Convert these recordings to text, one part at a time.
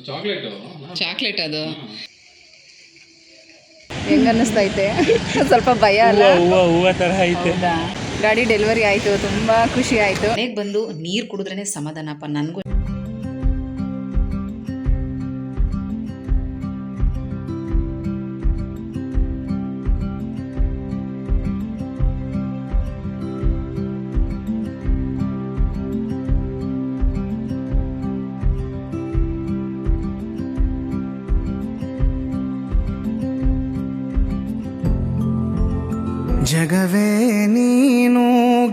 Chocolate ಅದು ಹೆಂಗ ಅನ್ನಿಸ್ತೈತೆ? ಸ್ವಲ್ಪ ಭಯ ಅಲ್ಲ? ಹೂವ ತರ ಐತೆ. ಗಾಡಿ ಡೆಲಿವರಿ ಆಯಿತು, ತುಂಬ ಖುಷಿ ಆಯಿತು. ಮನೆಗೆ ಬಂದು ನೀರು ಕುಡಿದ್ರೇ ಸಮಾಧಾನಪ್ಪ ನನಗೂ. ಜಗವೇ ನೀನು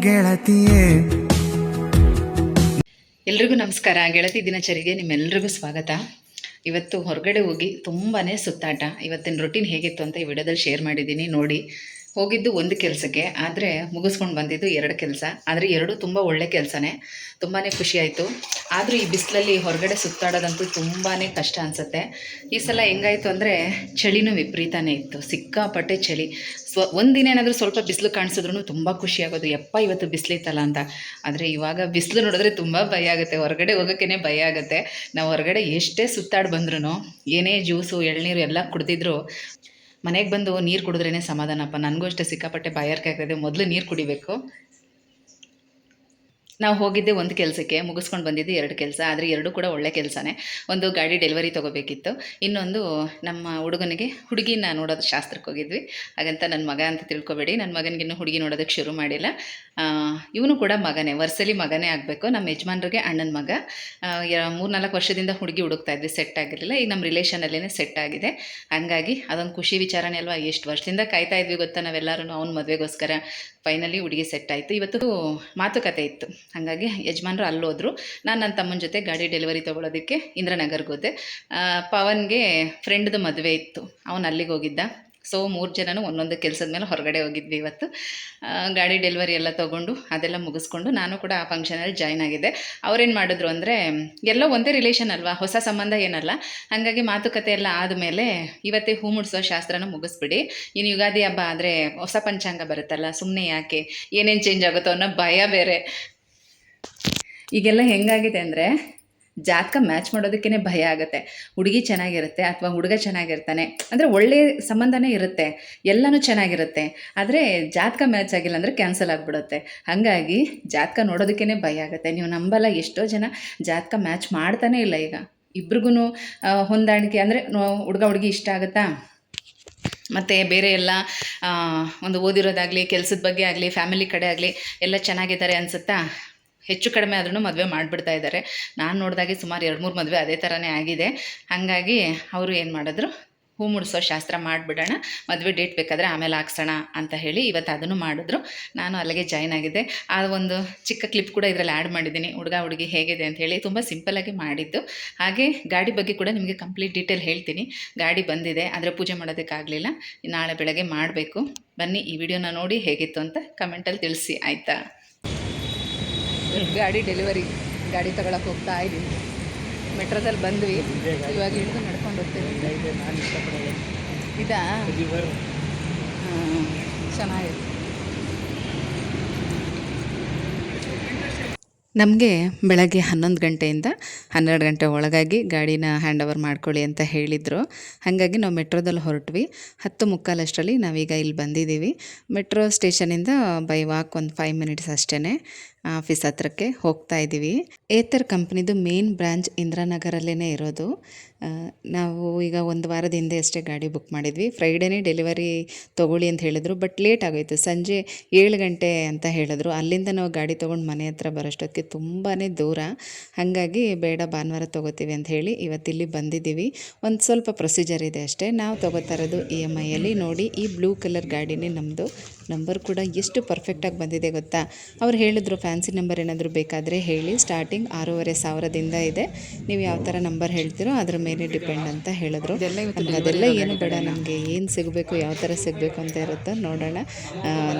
ಗೆಳತಿಯೇ. ಎಲ್ರಿಗೂ ನಮಸ್ಕಾರ. ಗೆಳತಿ ದಿನಚರಿಗೆ ನಿಮ್ಮೆಲ್ರಿಗೂ ಸ್ವಾಗತ. ಇವತ್ತು ಹೊರಗಡೆ ಹೋಗಿ ತುಂಬಾ ಸುತ್ತಾಟ. ಇವತ್ತಿನ ರೊಟೀನ್ ಹೇಗಿತ್ತು ಅಂತ ಈ ವಿಡಿಯೋದಲ್ಲಿ ಶೇರ್ ಮಾಡಿದ್ದೀನಿ, ನೋಡಿ. ಹೋಗಿದ್ದು ಒಂದು ಕೆಲಸಕ್ಕೆ, ಆದರೆ ಮುಗಿಸ್ಕೊಂಡು ಬಂದಿದ್ದು 2 ಕೆಲಸ. ಆದರೆ 2 ತುಂಬ ಒಳ್ಳೆ ಕೆಲಸನೇ, ತುಂಬಾ ಖುಷಿ ಆಯಿತು. ಆದರೂ ಈ ಬಿಸಿಲಲ್ಲಿ ಹೊರಗಡೆ ಸುತ್ತಾಡೋದಂತೂ ತುಂಬಾ ಕಷ್ಟ ಅನಿಸುತ್ತೆ. ಈ ಸಲ ಹೆಂಗಾಯಿತು ಅಂದರೆ ಚಳಿನೂ ವಿಪರೀತನೇ ಇತ್ತು, ಸಿಕ್ಕಾಪಟ್ಟೆ ಚಳಿ. ಒಂದಿನ ಏನಾದರೂ ಸ್ವಲ್ಪ ಬಿಸಿಲು ಕಾಣಿಸಿದ್ರೂ ತುಂಬ ಖುಷಿ ಆಗೋದು, ಯಪ್ಪ ಇವತ್ತು ಬಿಸಿಲಿತ್ತಲ್ಲ ಅಂತ. ಆದರೆ ಇವಾಗ ಬಿಸಿಲು ನೋಡಿದ್ರೆ ತುಂಬ ಭಯ ಆಗುತ್ತೆ, ಹೊರಗಡೆ ಹೋಗೋಕ್ಕೇ ಭಯ ಆಗುತ್ತೆ. ನಾವು ಹೊರಗಡೆ ಎಷ್ಟೇ ಸುತ್ತಾಡಿ ಬಂದ್ರೂ, ಏನೇ ಜ್ಯೂಸು ಎಳ್ನೀರು ಎಲ್ಲ ಕುಡ್ದಿದ್ರು ಮನೆಗೆ ಬಂದು ನೀರು ಕುಡಿದ್ರೇ ಸಮಾಧಾನಪ್ಪ. ನನಗೂ ಅಷ್ಟೇ ಸಿಕ್ಕಾಪಟ್ಟೆ ಬಾಯಾರಿಕೆ ಆಗ್ತದೆ, ಮೊದಲು ನೀರು ಕುಡಿಬೇಕು. ನಾವು ಹೋಗಿದ್ದೆ ಒಂದು ಕೆಲಸಕ್ಕೆ, ಮುಗಿಸ್ಕೊಂಡು ಬಂದಿದ್ದು 2 ಕೆಲಸ. ಆದರೆ 2 ಕೂಡ ಒಳ್ಳೆ ಕೆಲಸನೇ. ಒಂದು ಗಾಡಿ ಡೆಲಿವರಿ ತೊಗೋಬೇಕಿತ್ತು, ಇನ್ನೊಂದು ನಮ್ಮ ಹುಡುಗನಿಗೆ ಹುಡುಗಿನ ನೋಡೋದು ಶಾಸ್ತ್ರಕ್ಕೆ ಹೋಗಿದ್ವಿ. ಹಾಗಂತ ನನ್ನ ಮಗ ಅಂತ ತಿಳ್ಕೊಬೇಡಿ, ನನ್ನ ಮಗನಿಗಿನ್ನೂ ಹುಡುಗಿ ನೋಡೋದಕ್ಕೆ ಶುರು ಮಾಡಿಲ್ಲ. ಇವನು ಕೂಡ ಮಗನೇ, ವರ್ಷಲಿ ಮಗನೇ ಆಗಬೇಕು. ನಮ್ಮ ಯಜಮಾನ್ರಿಗೆ ಅಣ್ಣನ ಮಗ. 3-4 ವರ್ಷದಿಂದ ಹುಡುಗಿ ಹುಡುಕ್ತಾ ಇದ್ವಿ, ಸೆಟ್ ಆಗಿರಲಿಲ್ಲ. ಈಗ ನಮ್ಮ ರಿಲೇಷನಲ್ಲೇ ಸೆಟ್ ಆಗಿದೆ. ಹಾಗಾಗಿ ಅದೊಂದು ಖುಷಿ ವಿಚಾರನೇ ಅಲ್ವಾ. ಎಷ್ಟು ವರ್ಷದಿಂದ ಕಾಯ್ತಾ ಇದ್ವಿ ಗೊತ್ತಾ ನಾವೆಲ್ಲರೂ ಅವ್ನ ಮದುವೆಗೋಸ್ಕರ. ಫೈನಲಿ ಹುಡುಗಿ ಸೆಟ್ ಆಯಿತು. ಇವತ್ತು ಮಾತುಕತೆ ಇತ್ತು, ಹಾಗಾಗಿ ಯಜಮಾನ್ರು ಅಲ್ಲೋದ್ರು. ನಾನು ನನ್ನ ತಮ್ಮನ ಜೊತೆ ಗಾಡಿ ಡೆಲಿವರಿ ತೊಗೊಳೋದಕ್ಕೆ ಇಂದ್ರನಗರ್ಗೆ ಹೋದೆ. ಪವನ್ಗೆ ಫ್ರೆಂಡ್ದು ಮದುವೆ ಇತ್ತು, ಅವನು ಅಲ್ಲಿಗೆ ಹೋಗಿದ್ದ. ಸೊ 3 ಜನನೂ ಒಂದೊಂದು ಕೆಲಸದ ಮೇಲೆ ಹೊರಗಡೆ ಹೋಗಿದ್ವಿ ಇವತ್ತು. ಗಾಡಿ ಡೆಲಿವರಿ ಎಲ್ಲ ತೊಗೊಂಡು ಅದೆಲ್ಲ ಮುಗಿಸ್ಕೊಂಡು ನಾನು ಕೂಡ ಆ ಫಂಕ್ಷನಲ್ಲಿ ಜಾಯ್ನ್ ಆಗಿದ್ದೆ. ಅವ್ರೇನು ಮಾಡಿದ್ರು ಅಂದರೆ, ಎಲ್ಲೋ ಒಂದೇ ರಿಲೇಷನ್ ಅಲ್ವಾ, ಹೊಸ ಸಂಬಂಧ ಏನಲ್ಲ. ಹಾಗಾಗಿ ಮಾತುಕತೆ ಎಲ್ಲ ಆದಮೇಲೆ ಇವತ್ತೇ ಹೂ ಮುಡಿಸೋ ಶಾಸ್ತ್ರನ ಮುಗಿಸ್ಬಿಡಿ, ಇನ್ನು ಯುಗಾದಿ ಹಬ್ಬ ಆದರೆ ಹೊಸ ಪಂಚಾಂಗ ಬರುತ್ತಲ್ಲ, ಸುಮ್ಮನೆ ಯಾಕೆ ಏನೇನು ಚೇಂಜ್ ಆಗುತ್ತೋ ಅನ್ನೋ ಭಯ ಬೇರೆ. ಈಗೆಲ್ಲ ಹೆಂಗಾಗಿದೆ ಅಂದರೆ ಜಾತಕ ಮ್ಯಾಚ್ ಮಾಡೋದಕ್ಕೇ ಭಯ ಆಗುತ್ತೆ. ಹುಡುಗಿ ಚೆನ್ನಾಗಿರುತ್ತೆ ಅಥವಾ ಹುಡುಗ ಚೆನ್ನಾಗಿರ್ತಾನೆ ಅಂದರೆ ಒಳ್ಳೆಯ ಸಂಬಂಧನೇ ಇರುತ್ತೆ, ಎಲ್ಲನೂ ಚೆನ್ನಾಗಿರುತ್ತೆ. ಆದರೆ ಜಾತಕ ಮ್ಯಾಚ್ ಆಗಿಲ್ಲ ಅಂದರೆ ಕ್ಯಾನ್ಸಲ್ ಆಗಿಬಿಡುತ್ತೆ. ಹಾಗಾಗಿ ಜಾತಕ ನೋಡೋದಕ್ಕೇ ಭಯ ಆಗುತ್ತೆ. ನೀವು ನಂಬಲ್ಲ, ಎಷ್ಟೋ ಜನ ಜಾತಕ ಮ್ಯಾಚ್ ಮಾಡ್ತಾನೇ ಇಲ್ಲ. ಈಗ ಇಬ್ರಿಗೂ ಹೊಂದಾಣಿಕೆ ಅಂದರೆ ಹುಡುಗ ಹುಡುಗಿ ಇಷ್ಟ ಆಗುತ್ತಾ, ಮತ್ತು ಬೇರೆ ಎಲ್ಲ ಒಂದು ಓದಿರೋದಾಗಲಿ, ಕೆಲಸದ ಬಗ್ಗೆ ಆಗಲಿ, ಫ್ಯಾಮಿಲಿ ಕಡೆ ಆಗಲಿ ಎಲ್ಲ ಚೆನ್ನಾಗಿದ್ದಾರೆ ಅನಿಸುತ್ತಾ, ಹೆಚ್ಚು ಕಡಿಮೆ ಆದ್ರೂ ಮದುವೆ ಮಾಡಿಬಿಡ್ತಾ ಇದ್ದಾರೆ. ನಾನು ನೋಡಿದಾಗೆ ಸುಮಾರು 2-3 ಮದುವೆ ಅದೇ ಥರನೇ ಆಗಿದೆ. ಹಾಗಾಗಿ ಅವರು ಏನು ಮಾಡಿದ್ರು, ಹೂ ಮುಡಿಸೋ ಶಾಸ್ತ್ರ ಮಾಡಿಬಿಡೋಣ, ಮದುವೆ ಡೇಟ್ ಬೇಕಾದರೆ ಆಮೇಲೆ ಹಾಕ್ಸೋಣ ಅಂತ ಹೇಳಿ ಇವತ್ತು ಅದನ್ನು ಮಾಡಿದ್ರು. ನಾನು ಅಲ್ಲಿಗೆ ಜಾಯ್ನ್ ಆಗಿದ್ದೆ. ಆ ಒಂದು ಚಿಕ್ಕ ಕ್ಲಿಪ್ ಕೂಡ ಇದರಲ್ಲಿ ಆ್ಯಡ್ ಮಾಡಿದ್ದೀನಿ, ಹುಡುಗ ಹುಡುಗಿ ಹೇಗಿದೆ ಅಂತ ಹೇಳಿ. ತುಂಬ ಸಿಂಪಲ್ಲಾಗಿ ಮಾಡಿದ್ದು. ಹಾಗೆ ಗಾಡಿ ಬಗ್ಗೆ ಕೂಡ ನಿಮಗೆ ಕಂಪ್ಲೀಟ್ ಡೀಟೇಲ್ ಹೇಳ್ತೀನಿ. ಗಾಡಿ ಬಂದಿದೆ, ಆದರೆ ಪೂಜೆ ಮಾಡೋದಕ್ಕಾಗಲಿಲ್ಲ, ನಾಳೆ ಬೆಳಗ್ಗೆ ಮಾಡಬೇಕು. ಬನ್ನಿ ಈ ವಿಡಿಯೋನ ನೋಡಿ ಹೇಗಿತ್ತು ಅಂತ ಕಮೆಂಟಲ್ಲಿ ತಿಳಿಸಿ, ಆಯಿತಾ? ಗಾಡಿ ಡೆಲಿವರಿ, ಗಾಡಿ ತಗೊಳಕ್ಕೆ ಹೋಗ್ತಾ ಇದ್ದೀನಿ. ಮೆಟ್ರೋದಲ್ಲಿ ಬಂದ್ವಿ, ಇವಾಗ ಹಿಡಿದು ನಡ್ಕೊಂಡು ಹೋಗ್ತೀವಿ. ಇದಾ ಚೆನ್ನಾಗಿದೆ. ನಮಗೆ ಬೆಳಗ್ಗೆ 11 ಗಂಟೆಯಿಂದ 12 ಗಂಟೆ ಒಳಗಾಗಿ ಗಾಡಿನ ಹ್ಯಾಂಡ್ ಓವರ್ ಮಾಡ್ಕೊಳ್ಳಿ ಅಂತ ಹೇಳಿದರು. ಹಾಗಾಗಿ ನಾವು ಮೆಟ್ರೋದಲ್ಲಿ ಹೊರಟ್ವಿ. 10:45 ಅಷ್ಟರಲ್ಲಿ ನಾವೀಗ ಇಲ್ಲಿ ಬಂದಿದ್ದೀವಿ. ಮೆಟ್ರೋ ಸ್ಟೇಷನಿಂದ ಬೈ ವಾಕ್ ಒಂದು 5 ಮಿನಿಟ್ಸ್ ಅಷ್ಟೇ ಆಫೀಸ್ ಹತ್ರಕ್ಕೆ ಹೋಗ್ತಾ ಇದ್ದೀವಿ. ಏತರ್ ಕಂಪ್ನಿದು ಮೇನ್ ಬ್ರಾಂಚ್ ಇಂದ್ರಾನಗರಲ್ಲೇ ಇರೋದು. ನಾವು ಈಗ 1 ವಾರದ ಹಿಂದೆ ಅಷ್ಟೇ ಗಾಡಿ ಬುಕ್ ಮಾಡಿದ್ವಿ. ಫ್ರೈಡೇನೇ ಡೆಲಿವರಿ ತೊಗೊಳ್ಳಿ ಅಂತ ಹೇಳಿದ್ರು, ಬಟ್ ಲೇಟ್ ಆಗೋಯಿತು. ಸಂಜೆ 7 ಗಂಟೆ ಅಂತ ಹೇಳಿದ್ರು. ಅಲ್ಲಿಂದ ನಾವು ಗಾಡಿ ತೊಗೊಂಡು ಮನೆ ಹತ್ರ ಬರೋಷ್ಟೊತ್ತಿಗೆ ತುಂಬಾ ದೂರ. ಹಾಗಾಗಿ ಬೇಡ, ಭಾನುವಾರ ತೊಗೋತೀವಿ ಅಂತ ಹೇಳಿ ಇವತ್ತಿಲ್ಲಿ ಬಂದಿದ್ದೀವಿ. ಒಂದು ಸ್ವಲ್ಪ ಪ್ರೊಸೀಜರ್ ಇದೆ ಅಷ್ಟೇ. ನಾವು ತೊಗೋತಾ ಇರೋದು EMIಯಲ್ಲಿ. ನೋಡಿ, ಈ ಬ್ಲೂ ಕಲರ್ ಗಾಡಿನೇ ನಮ್ಮದು. ನಂಬರ್ ಕೂಡ ಎಷ್ಟು ಪರ್ಫೆಕ್ಟಾಗಿ ಬಂದಿದೆ ಗೊತ್ತಾ. ಅವ್ರು ಹೇಳಿದ್ರು, ಫ್ಯಾನ್ಸಿ ನಂಬರ್ ಏನಾದರೂ ಬೇಕಾದರೆ ಹೇಳಿ, ಸ್ಟಾರ್ಟಿಂಗ್ 6,500 ಇದೆ, ನೀವು ಯಾವ ಥರ ನಂಬರ್ ಹೇಳ್ತೀರೋ ಅದ್ರ ಮೇಲೆ ಡಿಪೆಂಡ್ ಅಂತ ಹೇಳಿದ್ರು. ಅದೆಲ್ಲ ಏನು ಬೇಡ, ನಮಗೆ ಏನು ಸಿಗಬೇಕು, ಯಾವ ಥರ ಸಿಗಬೇಕು ಅಂತ ಇರುತ್ತೋ ನೋಡೋಣ,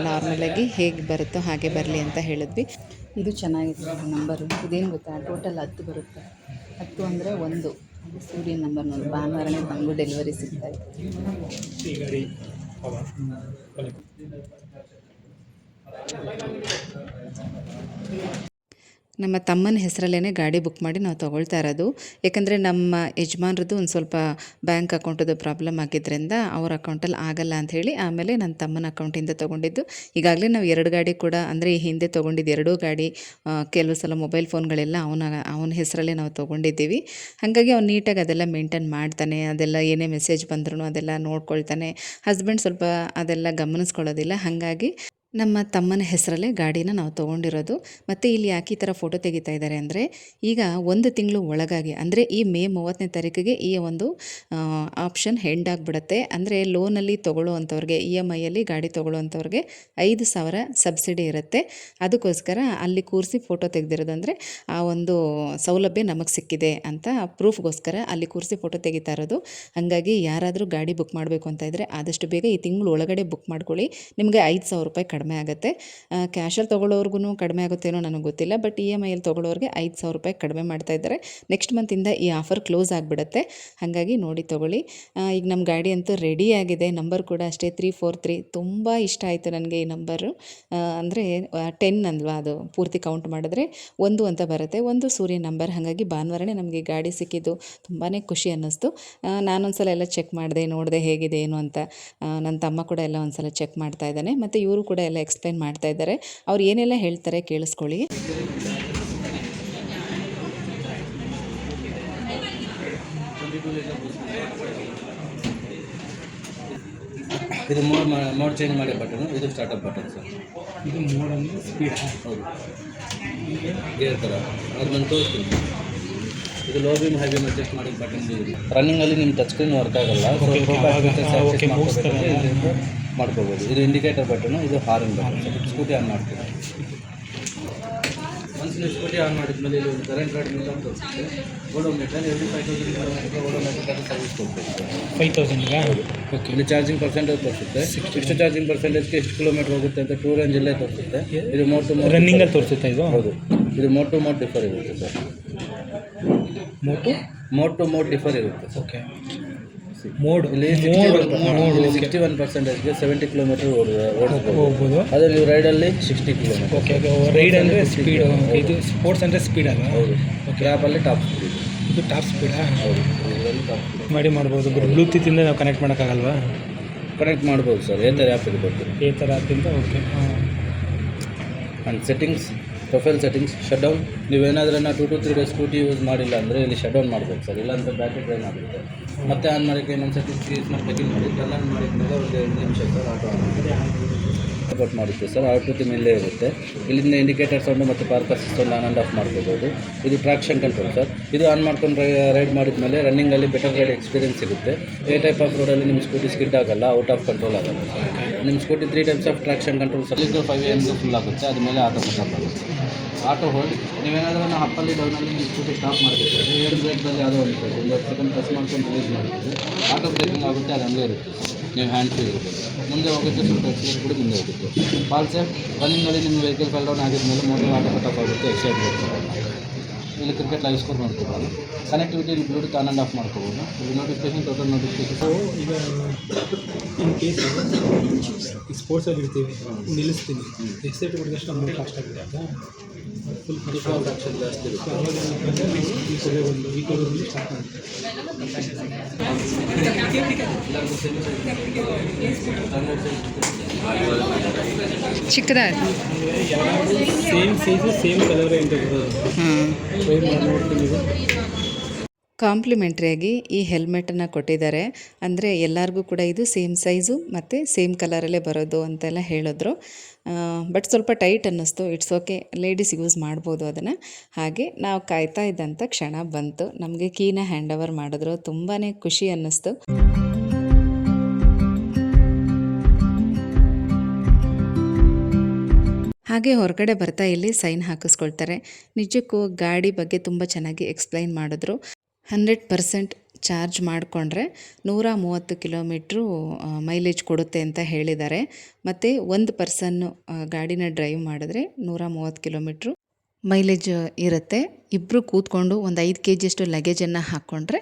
ನಾರ್ಮಲಾಗಿ ಹೇಗೆ ಬರುತ್ತೋ ಹಾಗೆ ಬರಲಿ ಅಂತ ಹೇಳಿದ್ವಿ. ಇದು ಚೆನ್ನಾಗಿದೆ ನಂಬರು. ಇದೇನು ಗೊತ್ತಾ, ಟೋಟಲ್ 10 ಬರುತ್ತೆ. 10 ಅಂದರೆ 1 ಸೂರ್ಯನ ನಂಬರ್. ನೋಡಿ, ಭಾನುವಾರನೇ ಬಂದು ಡೆಲಿವರಿ ಸಿಗ್ತಾಯಿತ್ತು. ನಮ್ಮ ತಮ್ಮನ ಹೆಸರಲ್ಲೇ ಗಾಡಿ ಬುಕ್ ಮಾಡಿ ನಾವು ತೊಗೊಳ್ತಾ ಇರೋದು. ಯಾಕಂದರೆ ನಮ್ಮ ಯಜಮಾನ್ರದ್ದು ಒಂದು ಸ್ವಲ್ಪ ಬ್ಯಾಂಕ್ ಅಕೌಂಟದು ಪ್ರಾಬ್ಲಮ್ ಆಗಿದ್ದರಿಂದ ಅವ್ರ ಅಕೌಂಟಲ್ಲಿ ಆಗಲ್ಲ ಅಂಥೇಳಿ ಆಮೇಲೆ ನನ್ನ ತಮ್ಮನ ಅಕೌಂಟಿಂದ ತೊಗೊಂಡಿದ್ದು. ಈಗಾಗಲೇ ನಾವು 2 ಗಾಡಿ ಕೂಡ ಅಂದರೆ ಈ ಹಿಂದೆ ತೊಗೊಂಡಿದ್ದು 2 ಗಾಡಿ ಕೆಲವು ಸಲ ಮೊಬೈಲ್ ಫೋನ್ಗಳೆಲ್ಲ ಅವನ ಹೆಸರಲ್ಲೇ ನಾವು ತೊಗೊಂಡಿದ್ದೀವಿ. ಹಾಗಾಗಿ ಅವ್ನು ನೀಟಾಗಿ ಅದೆಲ್ಲ ಮೇಂಟೈನ್ ಮಾಡ್ತಾನೆ. ಅದೆಲ್ಲ ಏನೇ ಮೆಸೇಜ್ ಬಂದ್ರೂ ಅದೆಲ್ಲ ನೋಡ್ಕೊಳ್ತಾನೆ. ಹಸ್ಬೆಂಡ್ ಸ್ವಲ್ಪ ಅದೆಲ್ಲ ಗಮನಿಸ್ಕೊಳ್ಳೋದಿಲ್ಲ. ಹಾಗಾಗಿ ನಮ್ಮ ತಮ್ಮನ ಹೆಸರಲ್ಲೇ ಗಾಡಿನ ನಾವು ತೊಗೊಂಡಿರೋದು. ಮತ್ತು ಇಲ್ಲಿ ಯಾಕೆ ಈ ಥರ ಫೋಟೋ ತೆಗಿತಾ ಇದ್ದಾರೆ ಅಂದರೆ, ಈಗ 1 ತಿಂಗಳು ಒಳಗಾಗಿ ಅಂದರೆ ಈ ಮೇ 30ನೇ ತಾರೀಕಿಗೆ ಈ ಒಂದು ಆಪ್ಷನ್ ಹೆಂಡ್ ಆಗಿಬಿಡುತ್ತೆ. ಅಂದರೆ ಲೋನಲ್ಲಿ ತೊಗೊಳ್ಳೋವಂಥವ್ರಿಗೆ EMIಯಲ್ಲಿ ಗಾಡಿ ತೊಗೊಳ್ಳೋವಂಥವ್ರಿಗೆ 5,000 ಸಬ್ಸಿಡಿ ಇರುತ್ತೆ. ಅದಕ್ಕೋಸ್ಕರ ಅಲ್ಲಿ ಕೂರಿಸಿ ಫೋಟೋ ತೆಗೆದಿರೋದು. ಅಂದರೆ ಆ ಒಂದು ಸೌಲಭ್ಯ ನಮಗೆ ಸಿಕ್ಕಿದೆ ಅಂತ ಪ್ರೂಫ್ಗೋಸ್ಕರ ಅಲ್ಲಿ ಕೂರಿಸಿ ಫೋಟೋ ತೆಗಿತಾ ಇರೋದು. ಹಾಗಾಗಿ ಯಾರಾದರೂ ಗಾಡಿ ಬುಕ್ ಮಾಡಬೇಕು ಅಂತ ಇದ್ದರೆ ಆದಷ್ಟು ಬೇಗ ಈ ತಿಂಗಳು ಒಳಗಡೆ ಬುಕ್ ಮಾಡ್ಕೊಳ್ಳಿ. ನಿಮಗೆ 5,000 ರೂಪಾಯಿ ಕಡಿಮೆ ಆಗುತ್ತೆ. ಕ್ಯಾಶಲ್ಲಿ ತೊಗೊಳ್ಳೋರ್ಗು ಕಡಿಮೆ ಆಗುತ್ತೇನೋ ನನಗೆ ಗೊತ್ತಿಲ್ಲ. ಬಟ್ EMIಯಲ್ಲಿ ತೊಗೊಳ್ಳೋರಿಗೆ 5,000 ರೂಪಾಯಿ ಕಡಿಮೆ ಮಾಡ್ತಾ ಇದ್ದಾರೆ. ನೆಕ್ಸ್ಟ್ ಮಂತಿಂದ ಈ ಆಫರ್ ಕ್ಲೋಸ್ ಆಗಿಬಿಡುತ್ತೆ. ಹಾಗಾಗಿ ನೋಡಿ ತೊಗೊಳ್ಳಿ. ಈಗ ನಮ್ಮ ಗಾಡಿ ಅಂತೂ ರೆಡಿ ಆಗಿದೆ. ನಂಬರ್ ಕೂಡ ಅಷ್ಟೇ 343. ತುಂಬ ಇಷ್ಟ ಆಯಿತು ನನಗೆ ಈ ನಂಬರು. ಅಂದರೆ 10 ಅಲ್ವಾ, ಅದು ಪೂರ್ತಿ ಕೌಂಟ್ ಮಾಡಿದ್ರೆ 1 ಅಂತ ಬರುತ್ತೆ. 1 ಸೂರ್ಯ ನಂಬರ್. ಹಾಗಾಗಿ ಭಾನುವಾರನೇ ನಮಗೆ ಗಾಡಿ ಸಿಕ್ಕಿದ್ದು ತುಂಬಾ ಖುಷಿ ಅನ್ನಿಸ್ತು. ನಾನೊಂದು ಸಲ ಎಲ್ಲ ಚೆಕ್ ಮಾಡಿದೆ, ನೋಡಿದೆ ಹೇಗಿದೆ ಏನು ಅಂತ. ನನ್ನ ತಮ್ಮ ಕೂಡ ಎಲ್ಲ ಒಂದು ಸಲ ಚೆಕ್ ಮಾಡ್ತಾ ಇದ್ದಾನೆ. ಮತ್ತು ಇವರು ಕೂಡ ಎಲ್ಲ ಎಕ್ಸ್ಪ್ಲೈನ್ ಮಾಡ್ತಾ ಇದ್ದಾರೆ. ಅವ್ರು ಏನೆಲ್ಲ ಹೇಳ್ತಾರೆ ಕೇಳಿಸ್ಕೊಳ್ಳಿ. ಇದು ಮೋಡ್ ಚೇಂಜ್ ಮಾಡಿ ಬಟನು, ಇದು ಸ್ಟಾರ್ಟಪ್ ಬಟನ್ ಸರ್. ಇದು ಮೋಡ್ ಅಂದರೆ ಸ್ಪೀಡ್. ಹೌದು, ಗೇರ್ ಥರ ಅದು ನಾನು ತೋರಿಸ್ತೀನಿ. ಇದು low beam high beam adjust ಮಾಡಿ ಬಟನ್. ರನ್ನಿಂಗಲ್ಲಿ ನಿಮ್ಮ ಟಚ್ ಸ್ಕ್ರೀನ್ ವರ್ಕ್ ಆಗಲ್ಲ, ಮಾಡ್ಕೋಬೋದು. ಇದು ಇಂಡಿಕೇಟರ್ ಬಟನು, ಇದು horn button sir. Scooty on ಮಾಡ್ತೀವಿ. ಒನ್ಸ್ ನೀವು ಸ್ಕೂಟಿ ಆನ್ ಮಾಡಿದ್ಮೇಲೆ ಇಲ್ಲಿ ಒಂದು ಕರೆಂಟ್ ಗಾಡಿ ಅಂತ ತೋರಿಸುತ್ತೆ. ಓಡೋಮೀಟರ್ ಎವ್ರಿ 5,000 ಓಡೋಮೀಟರ್ ಸರ್ವಿಸ್ ಕೊಡ್ಬೇಕು. 5,000 ಓಕೆ. ಇಲ್ಲಿ ಚಾರ್ಜಿಂಗ್ ಪರ್ಸೆಂಟೇಜ್ ತೋರಿಸುತ್ತೆ. ಎಷ್ಟು ಚಾರ್ಜಿಂಗ್ ಪರ್ಸೆಂಟೇಜ್ಗೆ ಎಷ್ಟು ಕಿಲೋಮೀಟರ್ ಹೋಗುತ್ತೆ ಅಂತ ಟೂ ರೇಂಜಲ್ಲೇ ತೋರಿಸುತ್ತೆ. ಇದು ಮೋಡ್ ಟು ಮೋಡ್ ರನ್ನಿಂಗಲ್ಲಿ ತೋರಿಸುತ್ತಾ ಇದು? ಹೌದು, ಇದು ಮೋಡ್ ಟು ಮೋಡ್ ಡಿಫರ್ ಇರುತ್ತೆ sir. Mode to mode differ ಇರುತ್ತೆ. ಓಕೆ. ಮೋಡ್ ಇಲ್ಲಿ 61%ಗೆ 70 ಕಿಲೋಮೀಟರ್ ಓಡಿಸ್ಬೋದು. ಅದೇ ನೀವು ರೈಡಲ್ಲಿ 60 ಕಿಲೋಮೀಟರ್. ಓಕೆ. ರೈಡ್ ಅಂದರೆ ಸ್ಪೀಡ್. ಇದು ಸ್ಪೋರ್ಟ್ಸ್ ಅಂದರೆ ಸ್ಪೀಡ್ ಅಲ್ಲ? ಹೌದು. ಕ್ರ್ಯಾಪಲ್ಲಿ ಟಾಪ್ ಸ್ಪೀಡ್. ಇದು ಟಾಪ್ ಸ್ಪೀಡಾ? ಹೌದು, ಇದರಲ್ಲಿ ಟಾಪ್ ಸ್ಪೀಡ್ ಮಾಡ್ಬೋದು. ಬ್ಲೂಟೂತಿಂದ ನಾವು ಕನೆಕ್ಟ್ ಮಾಡೋಕ್ಕಾಗಲ್ವಾ? ಕನೆಕ್ಟ್ ಮಾಡ್ಬೋದು ಸರ್. ಥರ ಆ್ಯಪ್ ಇದೆ ಬರ್ತೀವಿ. ಈ ಥರ ಆ್ಯಪಿಂದ. Okay. And settings, profile settings, shut down. ನೀವೇನಾದ್ರೂ 2 to 3 ಡೇಸ್ ಸ್ಕೂಟಿ ಯೂಸ್ ಮಾಡಿಲ್ಲ ಅಂದರೆ ಇಲ್ಲಿ ಶಟ್ ಡೌನ್ ಮಾಡ್ಬೇಕು ಸರ್. ಇಲ್ಲಾಂದರೆ ಬ್ಯಾಟ್ರಿ ಡ್ರೈನ್ ಆಗುತ್ತೆ. ಮತ್ತೆ ಆನ್ ಮಾಡೋಕ್ಕೆ ಇನ್ನೊಂದು ಸೆಟ್ಟಿಂಗ್ ಕೀಸ್ನ ಪ್ಲಗಿನ್ ಮಾಡಿ ಟರ್ನ್ ಆನ್ ಮಾಡಿದ್ಮೇಲೆ ಒಂದು 2 ನಿಮಿಷ ಸರ್ ಆಟೋ ಆನ್ ಮಾಡುತ್ತೆ ಸರ್. ಆಟೋ ಮೇಲೇ ಇರುತ್ತೆ. ಇಲ್ಲಿಂದ ಇಂಡಿಕೇಟರ್ ಸೌಂಡು ಮತ್ತು Parker system on and off ಮಾಡ್ಕೋಬೋದು. ಇದು ಟ್ರಾಕ್ಷನ್ ಕಂಟ್ರೋಲ್ ಸರ್. ಇದು ಆನ್ ಮಾಡ್ಕೊಂಡು ರೈಡ್ ಮಾಡಿದ್ಮೇಲೆ ರನ್ನಿಂಗಲ್ಲಿ ಬೆಟರ್ ರೈಡ್ ಎಕ್ಸ್ಪೀರಿಯನ್ಸ್ ಸಿಗುತ್ತೆ. ಎ ಟೈಪ್ ಆಫ್ ರೋಡಲ್ಲಿ ನಿಮ್ಮ ಸ್ಕೂಟಿ ಸ್ಕಿಡ್ ಆಗಲ್ಲ, ಔಟ್ ಆಫ್ ಕಂಟ್ರೋಲ್ ಆಗಲ್ಲ ಸರ್. ನಿಮ್ಮ scooty 3 types of traction control sir. 5 AM full ಆಗುತ್ತೆ. ಅದ್ಮೇಲೆ ಆಟೋ ಕಟ್ ಆಗುತ್ತೆ. ಆಟೋ ಹೋಲ್ಡ್ ನೀವೇನಾದ್ರೂ ಅಪ್ಪಲ್ಲಿ ಡೌನಲ್ಲಿ ನಿಮ್ಮ ಸ್ಕೂಟಿ ಸ್ಟಾಪ್ ಮಾಡಬೇಕು. 2 ಬ್ರೇಕ್ದಲ್ಲಿ ಯಾವುದೋ ಒಂದು 1 ಸೆಕೆಂಡ್ ಪ್ರೆಸ್ ಮಾಡ್ಕೊಂಡು ರಿಲೀಸ್ ಮಾಡ್ತೀವಿ. ಆಟೋ ಬ್ರೇಕಿಂಗ್ ಆಗುತ್ತೆ, ಅದು ಹಂಗೆ ಇರುತ್ತೆ. ನೀವು ಹ್ಯಾಂಡ್ ಫ್ರೀ ಇರ್ಬೋದು. ಮುಂದೆ ಹೋಗುತ್ತೆ, ಸ್ವಲ್ಪ ಎಕ್ಸ್ಪೀರಿಯನ್ಸ್ ಕೂಡ ಮುಂದೆ ಹೋಗುತ್ತೆ. ಫಾಲ್ ಸೇಫ್ ರನ್ನಿಂಗಲ್ಲಿ ನಿಮ್ಮ ವೆಹಿಕಲ್ ಫಾಲ್ ಡೌನ್ ಆಗಿದ್ಮೇಲೆ ಮೋಟರ್ ಆಟೋ ಕಟ್ ಆಫ್ ಆಗುತ್ತೆ. ಎಕ್ಸೈಡ್ ಮಾಡ್ತಾರೆ. ಇಲ್ಲಿ ಕ್ರಿಕೆಟ್ ಲೈವ್ ಸ್ಕೋರ್ ನೋಡ್ಕೋಬೋದು. ಕನೆಕ್ಟಿವಿಟಿ ಇಲ್ಲಿ ಬ್ಲೂಟೂತ್ ಆನ್ ಆ್ಯಂಡ್ ಆಫ್ ಮಾಡ್ಕೋಬೋದು. ಇಲ್ಲಿ ನೋಟಿಫಿಕೇಶನ್, ಟೋಟಲ್ ನೋಟಿಫಿಕೇಶನ್. ಈಗ ಇನ್ ಕೇಸ್ ಈ ಸ್ಪೋರ್ಟ್ಸಲ್ಲಿ ಇರ್ತೀವಿ, ನಿಲ್ಲಿಸ್ತೀನಿ, ಎಕ್ಸೈಟ್ ಮಾಡಿದಷ್ಟು ಅಮೌಂಟ್ ಕಾಸ್ಟ್ ಆಗಿದೆ ಅಂತ ಫುಲ್ ಟ್ರಾಕ್ಷನ್ ಜಾಸ್ತಿ ಇರುತ್ತೆ. ಈ ಕಡೆ ಒಂದು ಸ್ಟಾರ್ಟ್ ಮಾಡುತ್ತೆ. ಚಿಕ್ಕದಾಗಿ ಸೇಮ್ ಸೈಜು ಸೇಮ್ ಕಲರೇ ಅಂತ ಬರೋದು. ಟ್ರೈ ಮಾಡಿ ನೋಡ್ತೀನಿ. ಇದು ಕಾಂಪ್ಲಿಮೆಂಟ್ರಿಯಾಗಿ ಈ ಹೆಲ್ಮೆಟನ್ನು ಕೊಟ್ಟಿದ್ದಾರೆ. ಅಂದರೆ ಎಲ್ಲರಿಗೂ ಕೂಡ ಇದು ಸೇಮ್ ಸೈಜು ಮತ್ತು ಸೇಮ್ ಕಲರಲ್ಲೇ ಬರೋದು ಅಂತೆಲ್ಲ ಹೇಳಿದ್ರು. ಬಟ್ ಸ್ವಲ್ಪ ಟೈಟ್ ಅನ್ನಿಸ್ತು. ಇಟ್ಸ್ ಓಕೆ, ಲೇಡೀಸ್ ಯೂಸ್ ಮಾಡ್ಬೋದು ಅದನ್ನು. ಹಾಗೆ ನಾವು ಕಾಯ್ತಾ ಇದ್ದಂಥ ಕ್ಷಣ ಬಂತು. ನಮಗೆ ಕೀನ ಹ್ಯಾಂಡ್ ಓವರ್ ಮಾಡಿದ್ರು. ತುಂಬಾ ಖುಷಿ ಅನ್ನಿಸ್ತು. ಹಾಗೆ ಹೊರಗಡೆ ಬರ್ತಾ ಇಲ್ಲಿ ಸೈನ್ ಹಾಕಿಸ್ಕೊಳ್ತಾರೆ. ನಿಜಕ್ಕೂ ಗಾಡಿ ಬಗ್ಗೆ ತುಂಬ ಚೆನ್ನಾಗಿ ಎಕ್ಸ್ಪ್ಲೈನ್ ಮಾಡಿದ್ರು. 100% ಚಾರ್ಜ್ ಮಾಡಿಕೊಂಡ್ರೆ 130 ಕಿಲೋಮೀಟ್ರು ಮೈಲೇಜ್ ಕೊಡುತ್ತೆ ಅಂತ ಹೇಳಿದ್ದಾರೆ. ಮತ್ತು 1 ಪರ್ಸನ್ನು ಗಾಡಿನ ಡ್ರೈವ್ ಮಾಡಿದ್ರೆ 130 ಕಿಲೋಮೀಟ್ರು ಮೈಲೇಜ್ ಇರುತ್ತೆ. ಇಬ್ಬರು ಕೂತ್ಕೊಂಡು ಒಂದು 5 kg ಲಗೇಜನ್ನು ಹಾಕ್ಕೊಂಡ್ರೆ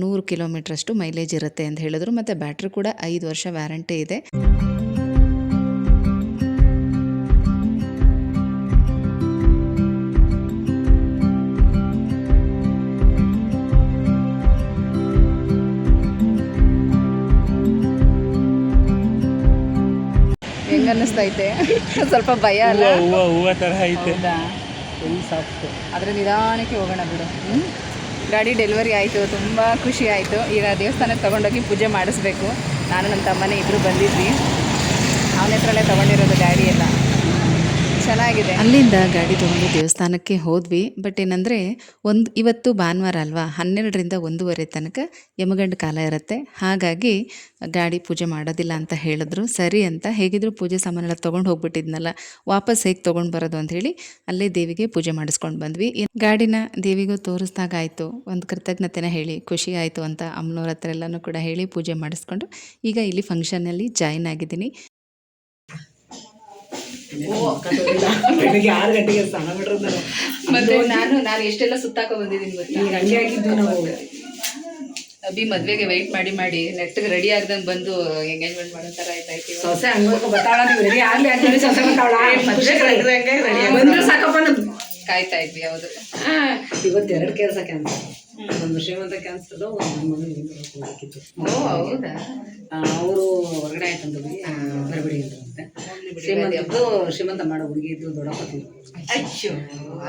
100 ಕಿಲೋಮೀಟ್ರಷ್ಟು ಮೈಲೇಜ್ ಇರುತ್ತೆ ಅಂತ ಹೇಳಿದ್ರು. ಮತ್ತು ಬ್ಯಾಟ್ರಿ ಕೂಡ 5 ವರ್ಷ ವ್ಯಾರಂಟಿ ಇದೆ. ಹೆಂಗೆ ಅನ್ನಿಸ್ತೈತೆ? ಸ್ವಲ್ಪ ಭಯ ಅಲ್ಲ? ಹೂವು ಥರ ಐತೆ. ಹೌದಾ? Full soft. ಆದರೆ ನಿಧಾನಕ್ಕೆ ಹೋಗೋಣ ಬಿಡು. ಗಾಡಿ ಡೆಲಿವರಿ ಆಯಿತು, ತುಂಬ ಖುಷಿ ಆಯಿತು. ಈಗ ದೇವಸ್ಥಾನಕ್ಕೆ ತೊಗೊಂಡೋಗಿ ಪೂಜೆ ಮಾಡಿಸ್ಬೇಕು. ನಾನು ನಮ್ಮ ತಮ್ಮನೇ ಇಬ್ಬರು ಬಂದಿದ್ವಿ. ಅವನ ಹತ್ರಲ್ಲೇ ತೊಗೊಂಡಿರೋದು ಗಾಡಿ ಎಲ್ಲ. ಚೆನ್ನಾಗಿದೆ. ಅಲ್ಲಿಂದ ಗಾಡಿ ತೊಗೊಂಡು ದೇವಸ್ಥಾನಕ್ಕೆ ಹೋದ್ವಿ. ಬಟ್ ಏನಂದರೆ ಇವತ್ತು ಭಾನುವಾರ ಅಲ್ವಾ, 12ರಿಂದ 1:30 ತನಕ ಯಮಗಂಡ ಕಾಲ ಇರುತ್ತೆ. ಹಾಗಾಗಿ ಗಾಡಿ ಪೂಜೆ ಮಾಡೋದಿಲ್ಲ ಅಂತ ಹೇಳಿದ್ರು. ಸರಿ ಅಂತ ಹೇಗಿದ್ರು ಪೂಜೆ ಸಾಮಾನೆಲ್ಲ ತೊಗೊಂಡು ಹೋಗ್ಬಿಟ್ಟಿದ್ನಲ್ಲ, ವಾಪಸ್ ಹೇಗೆ ತೊಗೊಂಡು ಬರೋದು ಅಂಥೇಳಿ ಅಲ್ಲೇ ದೇವಿಗೆ ಪೂಜೆ ಮಾಡಿಸ್ಕೊಂಡು ಬಂದ್ವಿ. ಗಾಡಿನ ದೇವಿಗೂ ತೋರಿಸ್ದಾಗಾಯಿತು, ಒಂದು ಕೃತಜ್ಞತೆನ ಹೇಳಿ ಖುಷಿ ಆಯಿತು ಅಂತ ಅಮ್ಮನವ್ರ ಹತ್ರ ಎಲ್ಲನೂ ಕೂಡ ಹೇಳಿ ಪೂಜೆ ಮಾಡಿಸ್ಕೊಂಡು ಈಗ ಇಲ್ಲಿ ಫಂಕ್ಷನ್ನಲ್ಲಿ ಜಾಯಿನ್ ಆಗಿದ್ದೀನಿ. ಬೆಳಿಗ್ಗೆ 6 ಗಂಟೆಗೆ ಸ್ನಾನ ಬಿಟ್ರೆ ಮತ್ತೆ ನಾನು ಎಷ್ಟೆಲ್ಲ ಸುತ್ತಾಕೊ ಬಂದಿದ್ದೀನಿ ಗೊತ್ತಾ? ಈಗ ಹಂಗೆ ಆಗಿದ್ದು ನಾವು. ಅಭಿ ಮದ್ವೆಗೆ ವೆಯ್ಟ್ ಮಾಡಿ ಮಾಡಿ ನೆಟ್ಟಿಗೆ ರೆಡಿ ಆಗ್ದಂಗೆ ಬಂದು ಎಂಗೇಜ್ಮೆಂಟ್ ಮಾಡೋ ಥರ ಆಯ್ತಾಯ್ತು. ಸೊಸೆ ಹಂಗೋಕೆ ಬರ್ತಾಳ, ನೀವು ರೆಡಿ ಆಗಲಿ ಅಂತೇಳಿ ಸೊಸೆ ಬರ್ತಾವಳ ಬಂದ್ರೆ ಸಾಕಪ್ಪ ನಮ್ದು. ಕಾಯ್ತಾ ಇದ್ವಿ. ಹೌದು. ಇವತ್ತು 2 ಕೆಲಸ ಕ್ಯಾನ್ಸಲ್. ಒಂದು ಶ್ರೀಮಂತ ಕ್ಯಾನ್ಸಲ್, ಒಂದು ಮಗನಿಗೆ ಹೋಗ್ಬೇಕಿತ್ತು. ಹೌದಾ? ಅವರು ಹೊರಗಡೆ ಆಯ್ತಂತಂದ್ವಿ, ಬರಬೇಡಿ ಅಂತಂತೆ. ಶ್ರೀಮಂತ ಮಾಡೋ ಹುಡುಗಿ ಇದ್ದು ದೊಡ್ಡಪ್ಪತ್ತಿದ್ರು.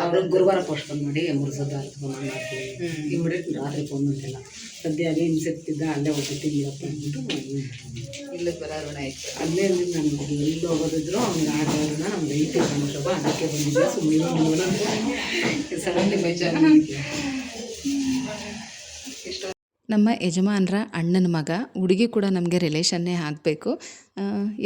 ಅವರು ಗುರುವಾರ ಪೋಸ್ಟ್ಪೋನ್ ಮಾಡಿ ಮುರ್ಸೋದು ಮಾಡ್ತೀವಿ. ಇಮಿಡಿಯೇಟ್ ರಾತ್ರಿ ಫೋನ್ ಅಂತಿಲ್ಲ. ಸದ್ಯ ಅದೇ ಹಿಂಸೆತ್ತಿದ್ದ ಅಲ್ಲೇ ಹೋಗ್ಬಿಟ್ಟು ನೀರಪ್ಪ ಅಂದ್ಬಿಟ್ಟು ಇಲ್ಲಕ್ಕೆ ಬರೋಣ ಆಯ್ತು. ಅಲ್ಲೇ ನಾನು ಎಲ್ಲಿ ಹೋಗೋದಿದ್ರು ಅವ್ನಿಗೆ ಆಟ ಆಡೋಣ, ನಮ್ಗೆ ಐತೆ ಕಣಶಬ್ಬ, ಅದಕ್ಕೆ ಬಂದಿದ್ದೆ. ಸುಮ್ಮನೆ ಸಡನ್ಲಿ ಬೇಜಾರು. ನಮ್ಮ ಯಜಮಾನರ ಅಣ್ಣನ ಮಗ, ಹುಡುಗಿ ಕೂಡ ನಮಗೆ ರಿಲೇಷನ್ನೇ ಆಗಬೇಕು.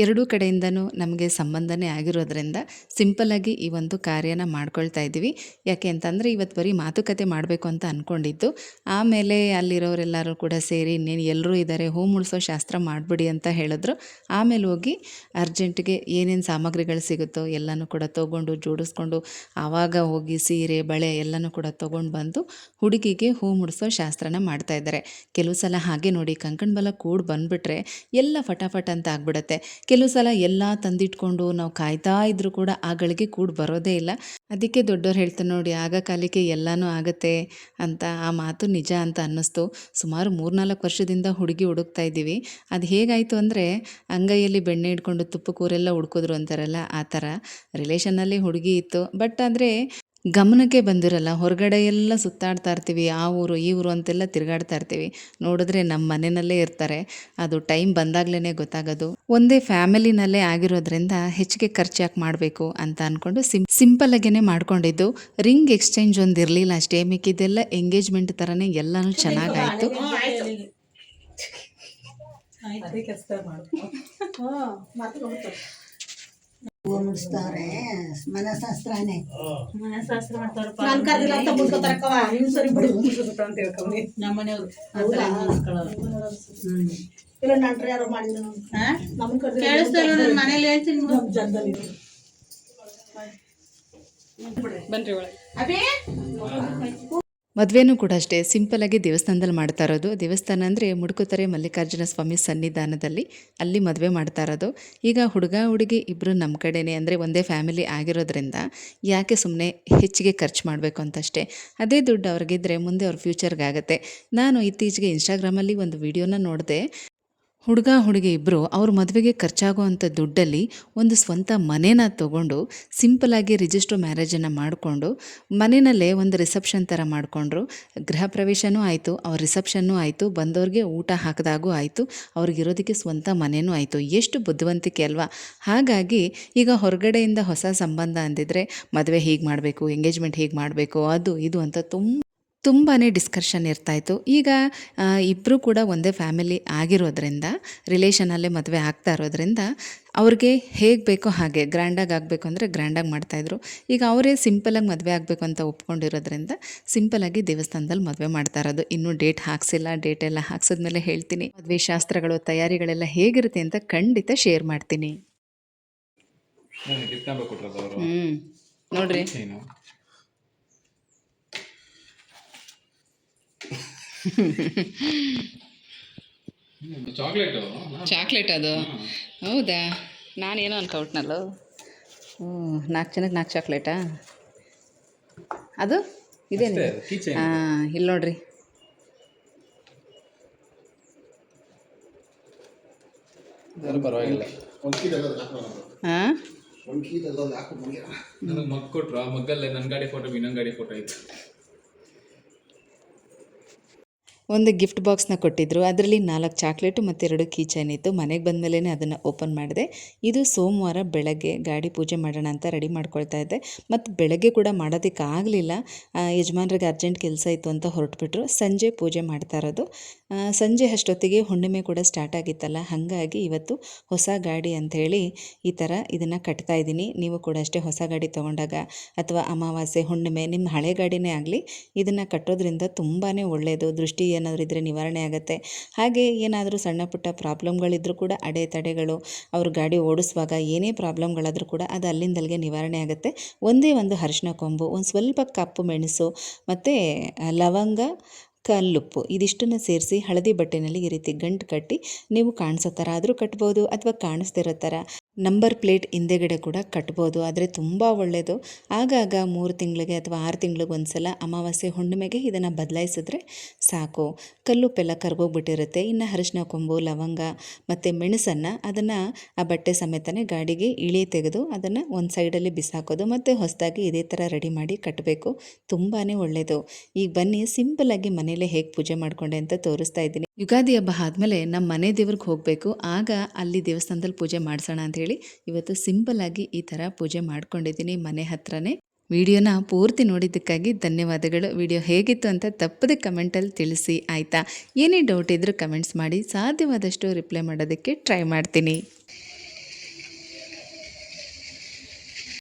ಎರಡೂ ಕಡೆಯಿಂದನೂ ನಮಗೆ ಸಂಬಂಧನೇ ಆಗಿರೋದ್ರಿಂದ ಸಿಂಪಲ್ಲಾಗಿ ಈ ಒಂದು ಕಾರ್ಯನ ಮಾಡ್ಕೊಳ್ತಾ ಇದ್ದೀವಿ. ಯಾಕೆ ಅಂತಂದರೆ ಇವತ್ತು ಬರೀ ಮಾತುಕತೆ ಮಾಡಬೇಕು ಅಂತ ಅಂದ್ಕೊಂಡಿದ್ದು. ಆಮೇಲೆ ಅಲ್ಲಿರೋರೆಲ್ಲರೂ ಕೂಡ ಸೇರಿ ಇನ್ನೇನು ಎಲ್ಲರೂ ಇದ್ದಾರೆ, ಹೂ ಮುಳ್ಸೋ ಶಾಸ್ತ್ರ ಮಾಡಿಬಿಡಿ ಅಂತ ಹೇಳಿದ್ರು. ಆಮೇಲೆ ಹೋಗಿ ಅರ್ಜೆಂಟಿಗೆ ಏನೇನು ಸಾಮಗ್ರಿಗಳು ಸಿಗುತ್ತೋ ಎಲ್ಲನೂ ಕೂಡ ತೊಗೊಂಡು ಜೋಡಿಸ್ಕೊಂಡು ಆವಾಗ ಹೋಗಿ ಸೀರೆ ಬಳೆ ಎಲ್ಲನೂ ಕೂಡ ತೊಗೊಂಡು ಬಂದು ಹುಡುಗಿಗೆ ಹೂ ಮುಡಿಸೋ ಶಾಸ್ತ್ರನ ಮಾಡ್ತಾಯಿದ್ದಾರೆ. ಕೆಲವು ಸಲ ಹಾಗೆ ನೋಡಿ ಕಂಕಣ ಬಲ ಕೂಡಿ ಬಂದುಬಿಟ್ರೆ ಎಲ್ಲ ಫಟಾಫಟ್ ಅಂತ ಆಗ್ಬಿಡುತ್ತೆ. ಕೆಲವು ಸಲ ಎಲ್ಲ ತಂದಿಟ್ಕೊಂಡು ನಾವು ಕಾಯ್ತಾ ಇದ್ರೂ ಕೂಡ ಆ ಗಳಿಗೆ ಕೂಡಿ ಬರೋದೇ ಇಲ್ಲ. ಅದಕ್ಕೆ ದೊಡ್ಡವ್ರು ಹೇಳ್ತಾರೆ ನೋಡಿ, ಆಗ ಕಾಲಕ್ಕೆ ಎಲ್ಲನೂ ಆಗುತ್ತೆ ಅಂತ. ಆ ಮಾತು ನಿಜ ಅಂತ ಅನ್ನಿಸ್ತು. ಸುಮಾರು 3-4 ವರ್ಷದಿಂದ ಹುಡುಗಿ ಹುಡುಕ್ತಾ ಇದ್ದೀವಿ. ಅದು ಹೇಗಾಯಿತು ಅಂದರೆ, ಅಂಗೈಯಲ್ಲಿ ಬೆಣ್ಣೆ ಇಟ್ಕೊಂಡು ತುಪ್ಪ ಕೂರೆಲ್ಲ ಹುಡ್ಕಿದ್ರು ಅಂತಾರಲ್ಲ, ಆ ಥರ ರಿಲೇಷನ್ನಲ್ಲಿ ಹುಡುಗಿ ಇತ್ತು. ಬಟ್ ಆದರೆ ಗಮನಕ್ಕೆ ಬಂದಿರಲ್ಲ. ಹೊರಗಡೆ ಎಲ್ಲ ಸುತ್ತಾಡ್ತಾ ಇರ್ತೀವಿ, ಆ ಊರು ಈ ಊರು ಅಂತೆಲ್ಲ ತಿರುಗಾಡ್ತಾ ಇರ್ತೀವಿ. ನೋಡಿದ್ರೆ ನಮ್ಮ ಮನೆಯಲ್ಲೇ ಇರ್ತಾರೆ. ಅದು ಟೈಮ್ ಬಂದಾಗಲೇ ಗೊತ್ತಾಗೋದು. ಒಂದೇ ಫ್ಯಾಮಿಲಿನಲ್ಲೇ ಆಗಿರೋದ್ರಿಂದ ಹೆಚ್ಚಿಗೆ ಖರ್ಚು ಯಾಕೆ ಮಾಡಬೇಕು ಅಂತ ಅಂದ್ಕೊಂಡು ಸಿಂಪಲ್ಲಾಗೇ ಮಾಡ್ಕೊಂಡಿದ್ದು. ರಿಂಗ್ ಎಕ್ಸ್ಚೇಂಜ್ ಒಂದು ಇರಲಿಲ್ಲ ಅಷ್ಟೇ, ಮಿಕ್ಕಿದ್ದೆಲ್ಲ ಎಂಗೇಜ್ಮೆಂಟ್ ಥರನೇ ಎಲ್ಲನೂ ಚೆನ್ನಾಗಾಯಿತು. ಹೂವು ಮುಡಿಸ್ತಾವ್ರೆ, ಮನಶಾಸ್ತ್ರನೇ. ಮನಶಾಸ್ತ್ರ ಮಾಡ್ತಾರ. ನಾನು ಕರ್ದಿಲ್ಲ ಅಂತ ಮುಡ್ಕೋತಾರಕ್ಕವ, ನೀವು ಸರಿ ಬಿಡು ಅಂತ ಹೇಳ್ಕೊಂಡಿ ನಮ್ಮ ಮನೆಯವರು ಇಲ್ಲ ನಂಟ್ರೆ ಯಾರು ಮಾಡಿದ್ರು ನಮ್ಗೆ ಕರ್ದಿಲ್ಲ. ಕೇಳಿಸ್ತಾ ಇಲ್ಲ, ನನ್ನ ಮನೇಲಿ ಹೇಳ್ತೀನಿ ನಮ್ಮ ಜನದಲ್ಲಿ ಬನ್ರಿ ಒಳಗೆ. ಅಭಿ ಮದುವೆನೂ ಕೂಡ ಅಷ್ಟೇ ಸಿಂಪಲ್ಲಾಗಿ ದೇವಸ್ಥಾನದಲ್ಲಿ ಮಾಡ್ತಾ ಇರೋದು. ದೇವಸ್ಥಾನ ಅಂದರೆ ಮುಡುಕುತೊರೆ ಮಲ್ಲಿಕಾರ್ಜುನ ಸ್ವಾಮಿ ಸನ್ನಿಧಾನದಲ್ಲಿ, ಅಲ್ಲಿ ಮದುವೆ ಮಾಡ್ತಾ ಇರೋದು. ಈಗ ಹುಡುಗ ಹುಡುಗಿ ಇಬ್ಬರು ನಮ್ಮ ಕಡೆನೇ, ಅಂದರೆ ಒಂದೇ ಫ್ಯಾಮಿಲಿ ಆಗಿರೋದ್ರಿಂದ ಯಾಕೆ ಸುಮ್ಮನೆ ಹೆಚ್ಚಿಗೆ ಖರ್ಚು ಮಾಡಬೇಕು ಅಂತಷ್ಟೇ. ಅದೇ ದುಡ್ಡು ಅವ್ರಿಗಿದ್ರೆ ಮುಂದೆ ಅವ್ರ ಫ್ಯೂಚರ್ಗಾಗತ್ತೆ. ನಾನು ಇತ್ತೀಚೆಗೆ ಇನ್ಸ್ಟಾಗ್ರಾಮಲ್ಲಿ ಒಂದು ವಿಡಿಯೋನ ನೋಡಿದೆ. ಹುಡುಗ ಹುಡುಗಿ ಇಬ್ಬರು ಅವ್ರ ಮದುವೆಗೆ ಖರ್ಚಾಗುವಂಥ ದುಡ್ಡಲ್ಲಿ ಒಂದು ಸ್ವಂತ ಮನೇನ ತೊಗೊಂಡು ಸಿಂಪಲಾಗಿ ರಿಜಿಸ್ಟ್ರ್ ಮ್ಯಾರೇಜನ್ನು ಮಾಡಿಕೊಂಡು ಮನೆಯಲ್ಲೇ ಒಂದು ರಿಸೆಪ್ಷನ್ ಥರ ಮಾಡಿಕೊಂಡ್ರು. ಗೃಹ ಪ್ರವೇಶನೂ ಆಯಿತು, ಅವ್ರ ರಿಸೆಪ್ಷನ್ನೂ ಆಯಿತು, ಬಂದವ್ರಿಗೆ ಊಟ ಹಾಕಿದಾಗೂ ಆಯಿತು, ಅವ್ರಿಗಿರೋದಕ್ಕೆ ಸ್ವಂತ ಮನೆಯೂ ಆಯಿತು. ಎಷ್ಟು ಬುದ್ಧಿವಂತಿಕೆ ಅಲ್ವಾ. ಹಾಗಾಗಿ ಈಗ ಹೊರಗಡೆಯಿಂದ ಹೊಸ ಸಂಬಂಧ ಅಂದಿದ್ರೆ ಮದುವೆ ಹೀಗೆ ಮಾಡಬೇಕು, ಎಂಗೇಜ್ಮೆಂಟ್ ಹೀಗೆ ಮಾಡಬೇಕು, ಅದು ಇದು ಅಂತ ತುಂಬಾ ಡಿಸ್ಕಷನ್ ಇರ್ತಾಯಿತ್ತು. ಈಗ ಇಬ್ಬರು ಕೂಡ ಒಂದೇ ಫ್ಯಾಮಿಲಿ ಆಗಿರೋದ್ರಿಂದ, ರಿಲೇಷನಲ್ಲೇ ಮದುವೆ ಆಗ್ತಾ ಇರೋದ್ರಿಂದ ಅವ್ರಿಗೆ ಹೇಗೆ ಬೇಕೋ ಹಾಗೆ ಗ್ರ್ಯಾಂಡಾಗಿ ಆಗಬೇಕು ಅಂದರೆ ಗ್ರ್ಯಾಂಡಾಗಿ ಮಾಡ್ತಾಯಿದ್ರು. ಈಗ ಅವರೇ ಸಿಂಪಲಾಗಿ ಮದುವೆ ಆಗಬೇಕು ಅಂತ ಒಪ್ಕೊಂಡಿರೋದ್ರಿಂದ ಸಿಂಪಲಾಗಿ ದೇವಸ್ಥಾನದಲ್ಲಿ ಮದುವೆ ಮಾಡ್ತಾ ಇರೋದು. ಇನ್ನೂ ಡೇಟ್ ಹಾಕ್ಸಿಲ್ಲ, ಡೇಟ್ ಎಲ್ಲ ಹಾಕ್ಸಿದ್ಮೇಲೆ ಹೇಳ್ತೀನಿ. ಮದುವೆ ಶಾಸ್ತ್ರಗಳು ತಯಾರಿಗಳೆಲ್ಲ ಹೇಗಿರುತ್ತೆ ಅಂತ ಖಂಡಿತ ಶೇರ್ ಮಾಡ್ತೀನಿ. ನೋಡ್ರಿ, ಚಾಕ್ಲೇಟ್ ಅದು. ಹೌದಾ? ನಾನೇನೋ ಅನ್ಕೊಟ್ನಲ್ಲ. 4 ಜನಕ್ಕೆ 4 ಚಾಕ್ಲೇಟಾ ಅದು? ಇದೇನು? ಹಾಂ, ಇಲ್ಲಿ ನೋಡ್ರಿ. ಪರವಾಗಿಲ್ಲ. ಹಾಂ ನನಗೆ ಮಗ್ ಕೊಟ್ಟರು ಆ ಮಗ್ಗಲ್ಲೇ ನನ್ನ ಗಾಡಿ ಫೋಟೋ ಇನ್ನೊಂದು ಗಾಡಿ ಫೋಟೋ ಇತ್ತು. ಒಂದು ಗಿಫ್ಟ್ ಬಾಕ್ಸ್ನ ಕೊಟ್ಟಿದ್ದರು. ಅದರಲ್ಲಿ 4 ಚಾಕ್ಲೇಟು ಮತ್ತು 2 ಕೀ ಚೈನ್ ಇತ್ತು. ಮನೆಗೆ ಬಂದಮೇಲೆ ಅದನ್ನು ಓಪನ್ ಮಾಡಿದೆ. ಇದು ಸೋಮವಾರ ಬೆಳಗ್ಗೆ ಗಾಡಿ ಪೂಜೆ ಮಾಡೋಣ ಅಂತ ರೆಡಿ ಮಾಡ್ಕೊಳ್ತಾ ಇದ್ದೆ. ಮತ್ತು ಬೆಳಗ್ಗೆ ಕೂಡ ಮಾಡೋದಕ್ಕಾಗಲಿಲ್ಲ, ಯಜಮಾನ್ರಿಗೆ ಅರ್ಜೆಂಟ್ ಕೆಲಸ ಇತ್ತು ಅಂತ ಹೊರಟುಬಿಟ್ರು. ಸಂಜೆ ಪೂಜೆ ಮಾಡ್ತಾ ಇರೋದು. ಸಂಜೆ ಅಷ್ಟೊತ್ತಿಗೆ ಹುಣ್ಣಿಮೆ ಕೂಡ ಸ್ಟಾರ್ಟ್ ಆಗಿತ್ತಲ್ಲ, ಹಾಗಾಗಿ ಇವತ್ತು ಹೊಸ ಗಾಡಿ ಅಂಥೇಳಿ ಈ ಥರ ಇದನ್ನು ಕಟ್ತಾ ಇದ್ದೀನಿ. ನೀವು ಕೂಡ ಅಷ್ಟೇ ಹೊಸ ಗಾಡಿ ತೊಗೊಂಡಾಗ ಅಥವಾ ಅಮಾವಾಸ್ಯೆ ಹುಣ್ಣಿಮೆ ನಿಮ್ಮ ಹಳೆ ಗಾಡಿನೇ ಆಗಲಿ ಇದನ್ನು ಕಟ್ಟೋದ್ರಿಂದ ತುಂಬಾ ಒಳ್ಳೆಯದು. ದೃಷ್ಟಿ ಏನಾದರೂ ಇದ್ದರೆ ನಿವಾರಣೆ ಆಗುತ್ತೆ. ಹಾಗೆ ಏನಾದರೂ ಸಣ್ಣ ಪುಟ್ಟ ಪ್ರಾಬ್ಲಮ್ಗಳಿದ್ರೂ ಕೂಡ ಅಡೆತಡೆಗಳು ಅವರು ಗಾಡಿ ಓಡಿಸುವಾಗ ಏನೇ ಪ್ರಾಬ್ಲಮ್ಗಳಾದರೂ ಕೂಡ ಅದು ಅಲ್ಲಿಂದಲ್ಲಿಗೆ ನಿವಾರಣೆ ಆಗುತ್ತೆ. ಒಂದೇ ಒಂದು ಅರಿಶಿನ ಕೊಂಬು, ಒಂದು ಸ್ವಲ್ಪ ಕಪ್ಪು ಮೆಣಸು ಮತ್ತು ಲವಂಗ, ಕಲ್ಲುಪ್ಪು ಇದಿಷ್ಟನ್ನು ಸೇರಿಸಿ ಹಳದಿ ಬಟ್ಟೆನಲ್ಲಿ ಈ ರೀತಿ ಗಂಟು ಕಟ್ಟಿ ನೀವು ಕಾಣಿಸೋ ಥರ ಆದರೂ ಕಟ್ಬೋದು ಅಥವಾ ಕಾಣಿಸ್ತಿರೋ ಥರ ನಂಬರ್ ಪ್ಲೇಟ್ ಹಿಂದೆಗಡೆ ಕೂಡ ಕಟ್ಬೋದು. ಆದರೆ ತುಂಬ ಒಳ್ಳೆಯದು. ಆಗಾಗ 3 ತಿಂಗಳಿಗೆ ಅಥವಾ 6 ತಿಂಗಳಿಗೆ ಒಂದು ಸಲ ಅಮಾವಾಸ್ಯೆ ಹುಣ್ಣಿಮೆಗೆ ಇದನ್ನು ಬದಲಾಯಿಸಿದ್ರೆ ಸಾಕು. ಕಲ್ಲುಪ್ಪೆಲ್ಲ ಕರ್ಗೋಗ್ಬಿಟ್ಟಿರುತ್ತೆ. ಇನ್ನು ಅರಿಶಿನ ಕೊಂಬು, ಲವಂಗ ಮತ್ತು ಮೆಣಸನ್ನು ಅದನ್ನು ಆ ಬಟ್ಟೆ ಸಮೇತನೇ ಗಾಡಿಗೆ ಇಳಿ ತೆಗೆದು ಅದನ್ನು ಒಂದು ಸೈಡಲ್ಲಿ ಬಿಸಾಕೋದು ಮತ್ತು ಹೊಸದಾಗಿ ಇದೇ ಥರ ರೆಡಿ ಮಾಡಿ ಕಟ್ಟಬೇಕು. ತುಂಬಾ ಒಳ್ಳೆಯದು. ಈಗ ಬನ್ನಿ ಸಿಂಪಲ್ಲಾಗಿ ಮನೇಲೇ ಹೇಗೆ ಪೂಜೆ ಮಾಡಿಕೊಂಡೆ ಅಂತ ತೋರಿಸ್ತಾ ಇದ್ದೀನಿ. ಯುಗಾದಿ ಹಬ್ಬ ಆದಮೇಲೆ ನಮ್ಮ ಮನೆ ದೇವ್ರಿಗೆ ಹೋಗಬೇಕು. ಆಗ ಅಲ್ಲಿ ದೇವಸ್ಥಾನದಲ್ಲಿ ಪೂಜೆ ಮಾಡಿಸೋಣ ಅಂಥೇಳಿ ಇವತ್ತು ಸಿಂಪಲ್ಲಾಗಿ ಈ ಥರ ಪೂಜೆ ಮಾಡ್ಕೊಂಡಿದ್ದೀನಿ ಮನೆ ಹತ್ರನೇ. ವಿಡಿಯೋನ ಪೂರ್ತಿ ನೋಡಿದ್ದಕ್ಕಾಗಿ ಧನ್ಯವಾದಗಳು. ವಿಡಿಯೋ ಹೇಗಿತ್ತು ಅಂತ ತಪ್ಪದೆ ಕಮೆಂಟಲ್ಲಿ ತಿಳಿಸಿ ಆಯಿತಾ. ಏನೇ ಡೌಟ್ ಇದ್ದರೂ ಕಮೆಂಟ್ಸ್ ಮಾಡಿ, ಸಾಧ್ಯವಾದಷ್ಟು ರಿಪ್ಲೈ ಮಾಡೋದಕ್ಕೆ ಟ್ರೈ ಮಾಡ್ತೀನಿ.